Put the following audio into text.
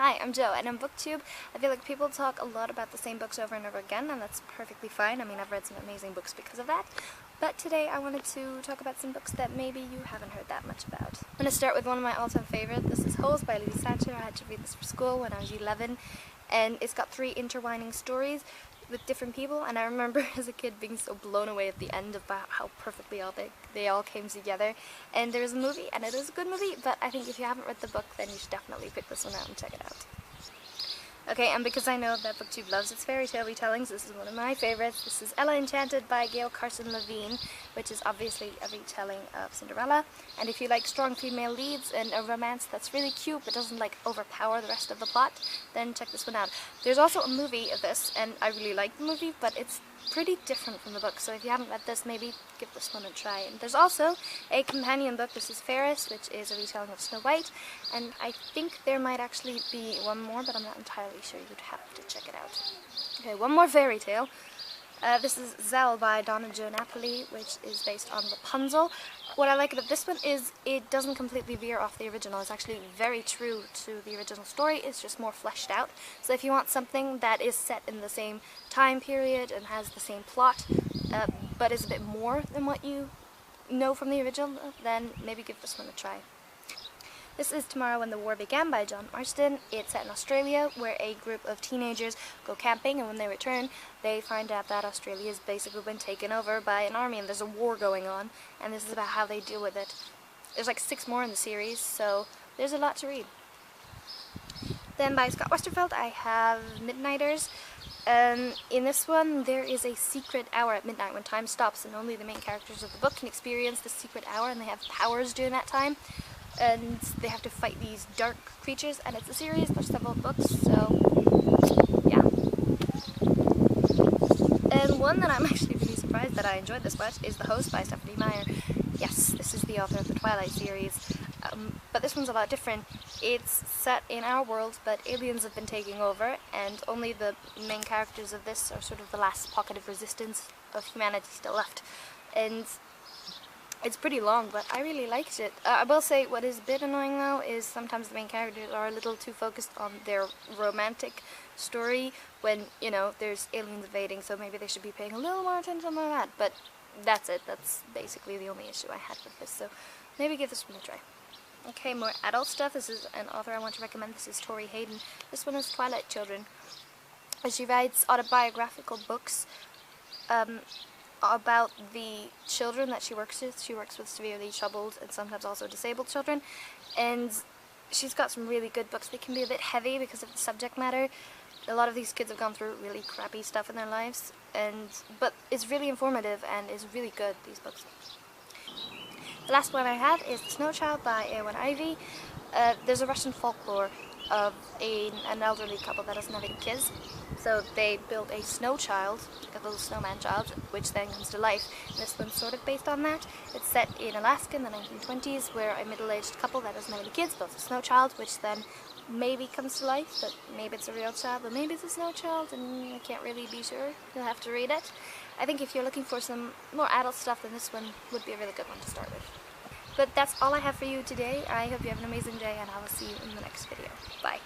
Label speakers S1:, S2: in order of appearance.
S1: Hi, I'm Joe, and on BookTube, I feel like people talk a lot about the same books over and over again, and that's perfectly fine. I mean, I've read some amazing books because of that. But today I wanted to talk about some books that maybe you haven't heard that much about. I'm going to start with one of my all-time favorites. This is Holes by Sachar. I had to read this for school when I was 11, and it's got 3 intertwining stories with different people, and I remember as a kid being so blown away at the end about how perfectly they all came together. And there's a movie, and it is a good movie, but I think if you haven't read the book, then you should definitely pick this one out and check it out. Okay, and because I know that BookTube loves its fairy tale retellings, this is one of my favorites. This is Enchanted by Gail, Carson, Levine, which is obviously a retelling of Cinderella. And if you like strong female leads and a romance that's really cute but doesn't like overpower the rest of the plot, then check this one out. There's also a movie of this, and I really like the movie, but it's pretty different from the book, so if you haven't read this, maybe give this one a try. And there's also a companion book. This is Fairest, which is a retelling of Snow White, and I think there might actually be one more, but I'm not entirely sure. You'd have to check it out. Okay, one more fairy tale. This is Zell by Donna Napoli, which is based on Rapunzel. What I like about this one is it doesn't completely veer off the original. It's actually very true to the original story. It's just more fleshed out. So if you want something that is set in the same time period and has the same plot, but is a bit more than what you know from the original, then maybe give this one a try. This is Tomorrow When the War Began by Marsden. It's set in Australia, where a group of teenagers go camping, and when they return, they find out that Australia's basically been taken over by an army, and there's a war going on, and this is about how they deal with it. There's like 6 more in the series, so there's a lot to read. Then by Scott Westerfeld, I have Midnighters. In this one, there is a secret hour at midnight when time stops, and only the main characters of the book can experience the secret hour, and they have powers during that time. And they have to fight these dark creatures, and it's a series, there's several books, so yeah. And one that I'm actually really surprised that I enjoyed this much is The Host by Meyer. Yes, this is the author of the Twilight series, but this one's a lot different. It's set in our world, but aliens have been taking over, and only the main characters of this are sort of the last pocket of resistance of humanity still left. And it's pretty long, but I really liked it. I will say what is a bit annoying though is sometimes the main characters are a little too focused on their romantic story when, you know, there's aliens invading, so maybe they should be paying a little more attention on that. But that's it. That's basically the only issue I had with this, so maybe give this one a try. Okay, more adult stuff. This is an author I want to recommend. This is Torey, Hayden. This one is Twilight Children. She writes autobiographical books about the children that she works with. She works with severely troubled and sometimes also disabled children, and she's got some really good books. They can be a bit heavy because of the subject matter. A lot of these kids have gone through really crappy stuff in their lives, but it's really informative and is really good, these books. The last one I have is The Snow Child by Eowyn, Ivey. There's a Russian folklore of an elderly couple that doesn't have any kids. So they build a snow child, like a little snowman child, which then comes to life. And this one's sort of based on that. It's set in Alaska in the 1920s, where a middle-aged couple that doesn't have any kids builds a snow child, which then maybe comes to life, but maybe it's a real child, but maybe it's a snow child, and I can't really be sure. You'll have to read it. I think if you're looking for some more adult stuff, then this one would be a really good one to start with. But that's all I have for you today. I hope you have an amazing day, and I will see you in the next video. Bye.